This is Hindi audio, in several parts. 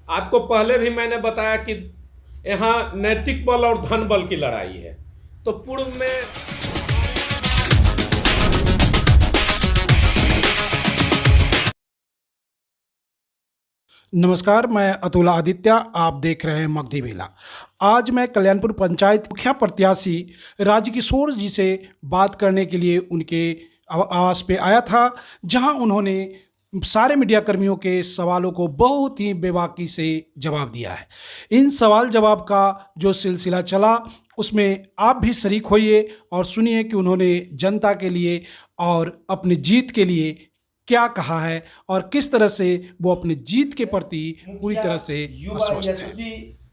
आपको पहले भी मैंने बताया कि यहाँ नैतिक बल और धन बल की लड़ाई है। तो पूर्व में नमस्कार, मैं अतुल आदित्य। आप देख रहे हैं मगधी बेला। आज मैं कल्याणपुर पंचायत मुखिया प्रत्याशी राजकिशोर जी से बात करने के लिए उनके आवास पे आया था, जहां उन्होंने सारे मीडिया कर्मियों के सवालों को बहुत ही बेबाकी से जवाब दिया है। इन सवाल जवाब का जो सिलसिला चला, उसमें आप भी शरीक होइए और सुनिए कि उन्होंने जनता के लिए और अपनी जीत के लिए क्या कहा है और किस तरह से वो अपनी जीत के प्रति पूरी तरह से युवा आश्वस्त है। यशस्वी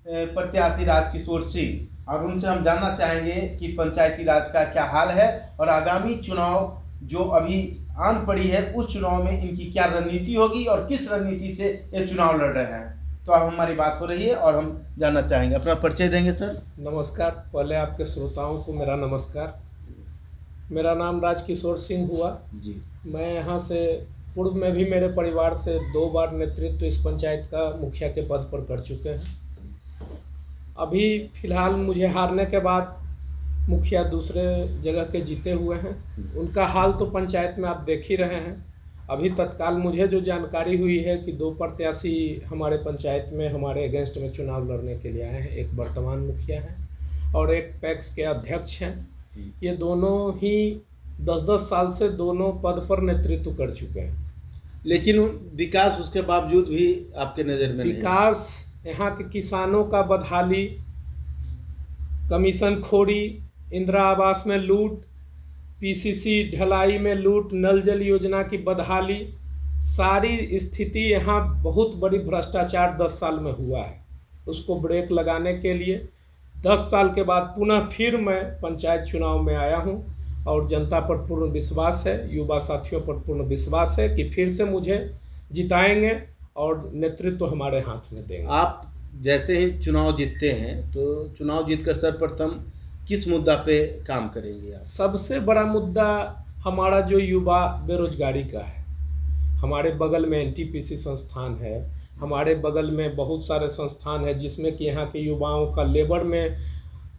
प्रत्याशी राजकिशोर सिंह, और उनसे हम जानना चाहेंगे कि पंचायती राज का क्या हाल है और आगामी चुनाव जो अभी आन पड़ी है उस चुनाव में इनकी क्या रणनीति होगी और किस रणनीति से ये चुनाव लड़ रहे हैं। तो अब हमारी बात हो रही है और हम जानना चाहेंगे। अपना परिचय देंगे सर? नमस्कार। पहले आपके श्रोताओं को मेरा नमस्कार। मेरा नाम राजकिशोर सिंह हुआ जी। मैं यहाँ से पूर्व में भी मेरे परिवार से 2 बार नेतृत्व इस पंचायत का मुखिया के पद पर कर चुके हैं। अभी फिलहाल मुझे हारने के बाद मुखिया दूसरे जगह के जीते हुए हैं। उनका हाल तो पंचायत में आप देख ही रहे हैं। अभी तत्काल मुझे जो जानकारी हुई है कि 2 प्रत्याशी हमारे पंचायत में हमारे अगेंस्ट में चुनाव लड़ने के लिए आए हैं। एक वर्तमान मुखिया हैं और एक पैक्स के अध्यक्ष हैं। ये दोनों ही 10-10 साल से दोनों पद पर नेतृत्व कर चुके हैं। लेकिन विकास उसके बावजूद भी आपके नज़र में नहीं है। विकास यहाँ के किसानों का बदहाली, कमीशन खोरी, इंदिरा आवास में लूट, पीसीसी ढलाई में लूट, नल जल योजना की बदहाली, सारी स्थिति यहाँ बहुत बड़ी भ्रष्टाचार 10 साल में हुआ है। उसको ब्रेक लगाने के लिए 10 साल के बाद पुनः फिर मैं पंचायत चुनाव में आया हूँ और जनता पर पूर्ण विश्वास है, युवा साथियों पर पूर्ण विश्वास है कि फिर से मुझे जिताएंगे और नेतृत्व हमारे हाथ में देंगे। आप जैसे ही चुनाव जीतते हैं तो चुनाव जीतकर सर्वप्रथम किस मुद्दा पे काम करेंगे आप? सबसे बड़ा मुद्दा हमारा जो युवा बेरोजगारी का है। हमारे बगल में एनटीपीसी संस्थान है, हमारे बगल में बहुत सारे संस्थान हैं जिसमें कि यहाँ के युवाओं का लेबर में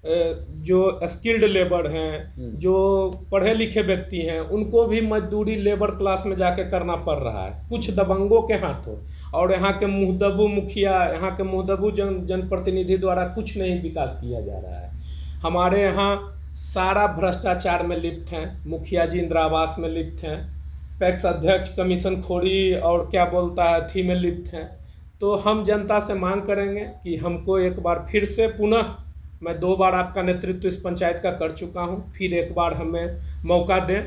जो स्किल्ड लेबर हैं, जो पढ़े लिखे व्यक्ति हैं, उनको भी मजदूरी लेबर क्लास में जाके करना पड़ रहा है कुछ दबंगों के हाथों। और यहाँ के मुहदबू मुखिया, यहाँ के मुहदबू जनप्रतिनिधि द्वारा कुछ नहीं विकास किया जा रहा है। हमारे यहाँ सारा भ्रष्टाचार में लिप्त हैं। मुखिया जी इंदिरा आवास में लिप्त हैं, पैक्स अध्यक्ष कमीशन खोरी और क्या बोलता है थी में लिप्त हैं। तो हम जनता से मांग करेंगे कि हमको एक बार फिर से पुनः, मैं 2 बार आपका नेतृत्व इस पंचायत का कर चुका हूं, फिर एक बार हमें मौका दें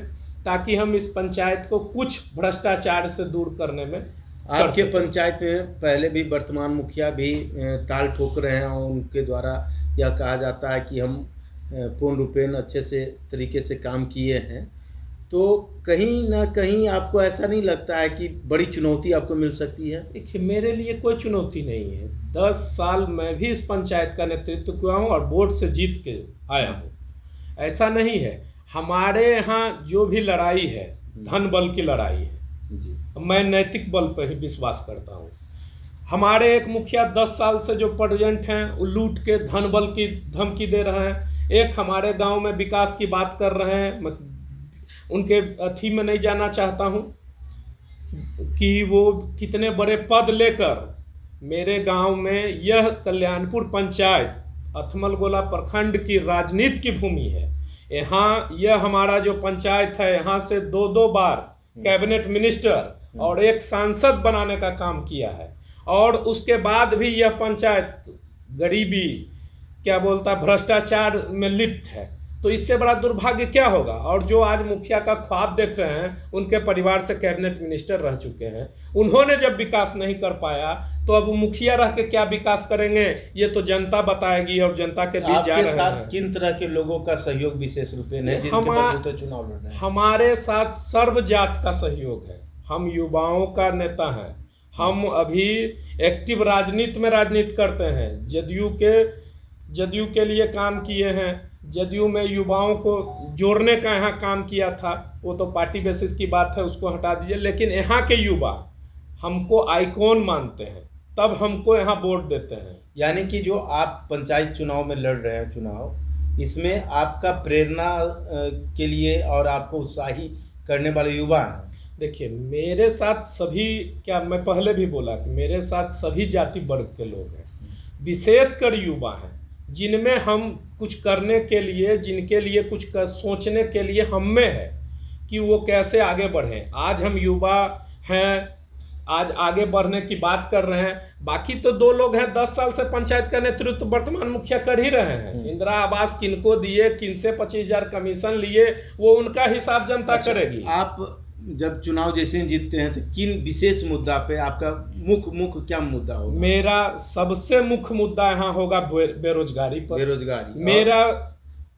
ताकि हम इस पंचायत को कुछ भ्रष्टाचार से दूर करने में आपके पंचायत में पहले भी वर्तमान मुखिया भी ताल ठोक रहे हैं और उनके द्वारा यह कहा जाता है कि हम पूर्ण रूपेण अच्छे से तरीके से काम किए हैं। तो कहीं ना कहीं आपको ऐसा नहीं लगता है कि बड़ी चुनौती आपको मिल सकती है? देखिए, मेरे लिए कोई चुनौती नहीं है। 10 साल मैं भी इस पंचायत का नेतृत्व किया हूँ और वोट से जीत के आया हूँ। ऐसा नहीं है। हमारे यहाँ जो भी लड़ाई है धन बल की लड़ाई है जी। मैं नैतिक बल पर ही विश्वास करता हूँ। हमारे एक मुखिया 10 साल से जो प्रेजेंट हैं वो लूट के धन बल की धमकी दे रहे हैं। एक हमारे गांव में विकास की बात कर रहे हैं, उनके अथी में नहीं जाना चाहता हूं कि वो कितने बड़े पद लेकर मेरे गांव में, यह कल्याणपुर पंचायत अथमल गोला प्रखंड की राजनीति की भूमि है। यहाँ यह हमारा जो पंचायत है, यहाँ से 2-2 बार कैबिनेट मिनिस्टर और एक सांसद बनाने का काम किया है। और उसके बाद भी यह पंचायत गरीबी, क्या बोलता, भ्रष्टाचार में लिप्त है। तो इससे बड़ा दुर्भाग्य क्या होगा। और जो आज मुखिया का ख्वाब देख रहे हैं, उनके परिवार से कैबिनेट मिनिस्टर रह चुके हैं। उन्होंने जब विकास नहीं कर पाया तो अब मुखिया रह के क्या विकास करेंगे, ये तो जनता बताएगी। और जनता के बीच जा रहे हैं। साथ किन तरह के लोगों का सहयोग विशेष रूप में है जिनके बलबूते चुनाव लड़ रहे हैं? हमारे साथ सर्व जात का सहयोग है। हम युवाओं का नेता हैं। हम अभी एक्टिव राजनीति करते हैं। जदयू के लिए काम किए हैं। जदयू में युवाओं को जोड़ने का यहाँ काम किया था। वो तो पार्टी बेसिस की बात है, उसको हटा दीजिए। लेकिन यहाँ के युवा हमको आइकॉन मानते हैं। तब हमको यहाँ वोट देते हैं। यानी कि जो आप पंचायत चुनाव में लड़ रहे हैं चुनाव, इसमें आपका प्रेरणा के लिए और आपको उत्साही करने वाले युवा हैं। देखिए, मेरे साथ सभी, क्या मैं पहले भी बोला कि मेरे साथ सभी जाति वर्ग के लोग हैं, विशेषकर युवा हैं, जिनमें हम कुछ करने के लिए, जिनके लिए कुछ सोचने के लिए हम में है कि वो कैसे आगे बढ़ें। आज हम युवा हैं, आज आगे बढ़ने की बात कर रहे हैं। बाकी तो 2 लोग हैं 10 साल से पंचायत का नेतृत्व वर्तमान मुखिया कर ही रहे हैं। इंदिरा आवास किनको दिए, किनसे 25,000 कमीशन लिए, वो उनका हिसाब जनता करेगी। आप जब चुनाव जैसे ही जीतते हैं तो किन विशेष मुद्दा पे आपका मुख्य क्या मुद्दा होगा? मेरा सबसे मुख्य मुद्दा यहाँ होगा बेरोजगारी पर। बेरोजगारी। मेरा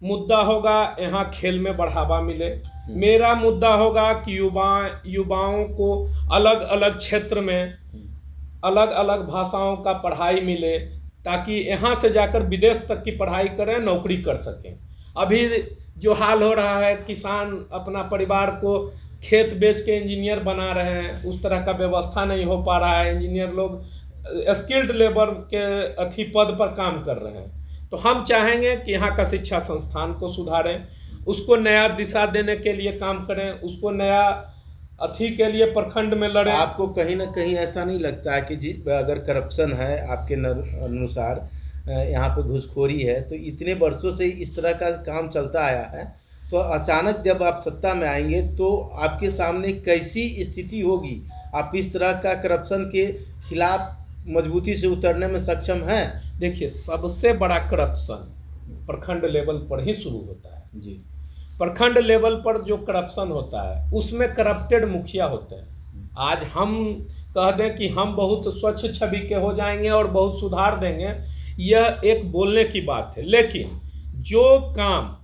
मुद्दा होगा यहाँ खेल में बढ़ावा मिले। मेरा मुद्दा होगा कि युवाओं को अलग अलग क्षेत्र में अलग अलग भाषाओं का पढ़ाई मिले, ताकि यहाँ से जाकर विदेश तक की पढ़ाई करें, नौकरी कर सकें। अभी जो हाल हो रहा है, किसान अपना परिवार को खेत बेच के इंजीनियर बना रहे हैं, उस तरह का व्यवस्था नहीं हो पा रहा है। इंजीनियर लोग स्किल्ड लेबर के पद पर काम कर रहे हैं। तो हम चाहेंगे कि यहाँ का शिक्षा संस्थान को सुधारें, उसको नया दिशा देने के लिए काम करें, उसको नया के लिए प्रखंड में लड़ें। आपको कहीं ना कहीं ऐसा नहीं लगता है कि अगर करप्शन है आपके अनुसार, यहाँ पे घूसखोरी है, तो इतने वर्षों से इस तरह का काम चलता आया है, तो अचानक जब आप सत्ता में आएंगे तो आपके सामने कैसी स्थिति होगी? आप इस तरह का करप्शन के खिलाफ मजबूती से उतरने में सक्षम हैं? देखिए, सबसे बड़ा करप्शन प्रखंड लेवल पर ही शुरू होता है जी। प्रखंड लेवल पर जो करप्शन होता है उसमें करप्टेड मुखिया होते हैं। आज हम कह दें कि हम बहुत स्वच्छ छवि के हो जाएंगे और बहुत सुधार देंगे, यह एक बोलने की बात है, लेकिन जो काम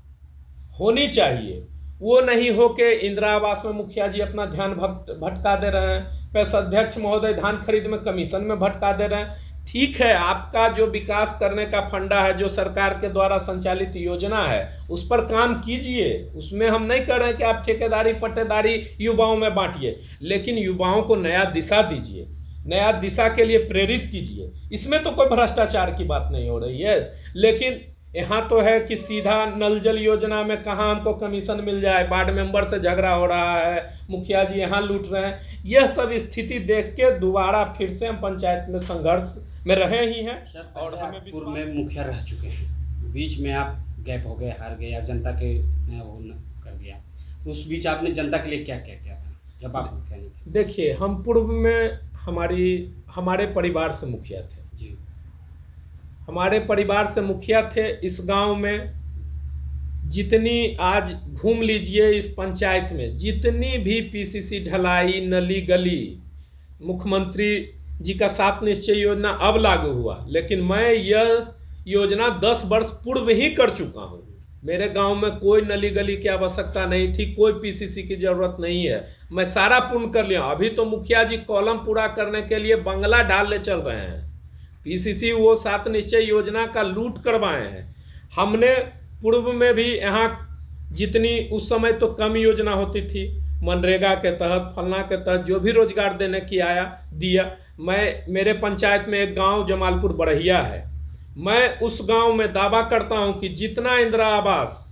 होनी चाहिए वो नहीं हो के इंदिरा आवास में मुखिया जी अपना ध्यान भटका दे रहे हैं, पैसा अध्यक्ष महोदय धान खरीद में कमीशन में भटका दे रहे हैं। ठीक है, आपका जो विकास करने का फंडा है, जो सरकार के द्वारा संचालित योजना है, उस पर काम कीजिए। उसमें हम नहीं कह रहे हैं कि आप ठेकेदारी पट्टेदारी युवाओं में बांटिए, लेकिन युवाओं को नया दिशा दीजिए, नया दिशा के लिए प्रेरित कीजिए। इसमें तो कोई भ्रष्टाचार की बात नहीं हो रही है, लेकिन यहाँ तो है कि सीधा नल जल योजना में कहाँ हमको कमीशन मिल जाए, वार्ड मेंबर से झगड़ा हो रहा है, मुखिया जी यहाँ लूट रहे हैं। यह सब स्थिति देख के दोबारा फिर से हम पंचायत में संघर्ष में रहे ही हैं। और हमें पूर्व में मुखिया रह चुके हैं, बीच में आप गैप हो गए, हार गए, आप जनता के वो कर दिया। उस बीच आपने जनता के लिए क्या क्या किया था जब आप मुखिया नहीं थे? देखिए, हम पूर्व में हमारे परिवार से मुखिया थे जी। हमारे परिवार से मुखिया थे। इस गांव में जितनी, आज घूम लीजिए इस पंचायत में, जितनी भी पीसीसी ढलाई, नली गली, मुख्यमंत्री जी का 7 निश्चय योजना अब लागू हुआ, लेकिन मैं यह योजना 10 वर्ष पूर्व ही कर चुका हूँ। मेरे गांव में कोई नली गली की आवश्यकता नहीं थी, कोई पीसीसी की जरूरत नहीं है, मैं सारा पूर्ण कर लिया। अभी तो मुखिया जी कॉलम पूरा करने के लिए बंगला डालने चल रहे हैं। पीसीसी वो 7 निश्चय योजना का लूट करवाए हैं। हमने पूर्व में भी यहाँ जितनी, उस समय तो कम योजना होती थी, मनरेगा के तहत, फलना के तहत जो भी रोजगार देने की आया दिया। मेरे पंचायत में एक गांव जमालपुर बड़हिया है, मैं उस गांव में दावा करता हूं कि जितना इंदिरा आवास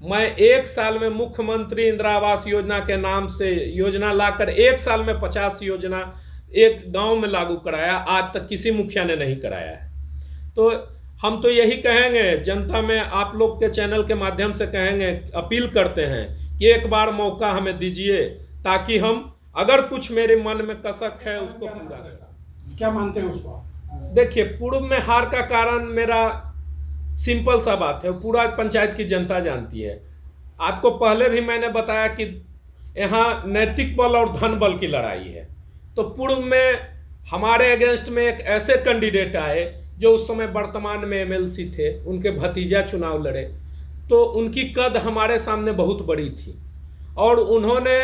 मैं 1 साल में, मुख्यमंत्री इंदिरा आवास योजना के नाम से योजना लाकर 1 साल में 50 योजना एक गांव में लागू कराया, आज तक किसी मुखिया ने नहीं कराया है। तो हम तो यही कहेंगे जनता में, आप लोग के चैनल के माध्यम से कहेंगे, अपील करते हैं कि एक बार मौका हमें दीजिए, ताकि हम, अगर कुछ मेरे मन में कसक है उसको पूरा करें। क्या मानते हैं उसको? देखिए, पूर्व में हार का कारण मेरा सिंपल सा बात है, पूरा पंचायत की जनता जानती है। आपको पहले भी मैंने बताया कि यहाँ नैतिक बल और धन बल की लड़ाई है। तो पूर्व में हमारे अगेंस्ट में एक ऐसे कैंडिडेट आए जो उस समय वर्तमान में एमएलसी थे, उनके भतीजा चुनाव लड़े, तो उनकी कद हमारे सामने बहुत बड़ी थी और उन्होंने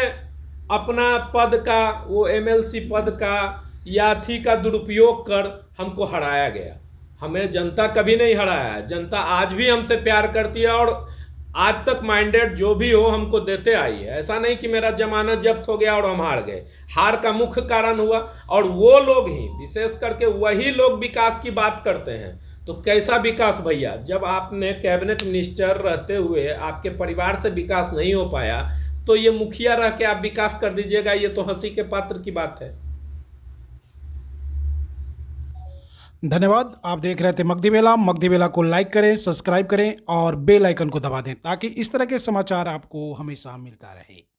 अपना पद का, वो एमएलसी पद का या थी का दुरुपयोग कर हमको हराया गया। हमें जनता कभी नहीं हराया है, जनता आज भी हमसे प्यार करती है और आज तक माइंडेड जो भी हो हमको देते आई है। ऐसा नहीं कि मेरा जमानत जब्त हो गया और हम हार गए। हार का मुख्य कारण हुआ, और वो लोग ही, विशेष करके वही लोग विकास की बात करते हैं। तो कैसा विकास भैया, जब आपने कैबिनेट मिनिस्टर रहते हुए आपके परिवार से विकास नहीं हो पाया, तो ये मुखिया रह के आप विकास कर दीजिएगा, ये तो हंसी के पात्र की बात है। धन्यवाद। आप देख रहे थे मगधी बेला। मगधी बेला को लाइक करें, सब्सक्राइब करें और बेल आइकन को दबा दें ताकि इस तरह के समाचार आपको हमेशा मिलता रहे।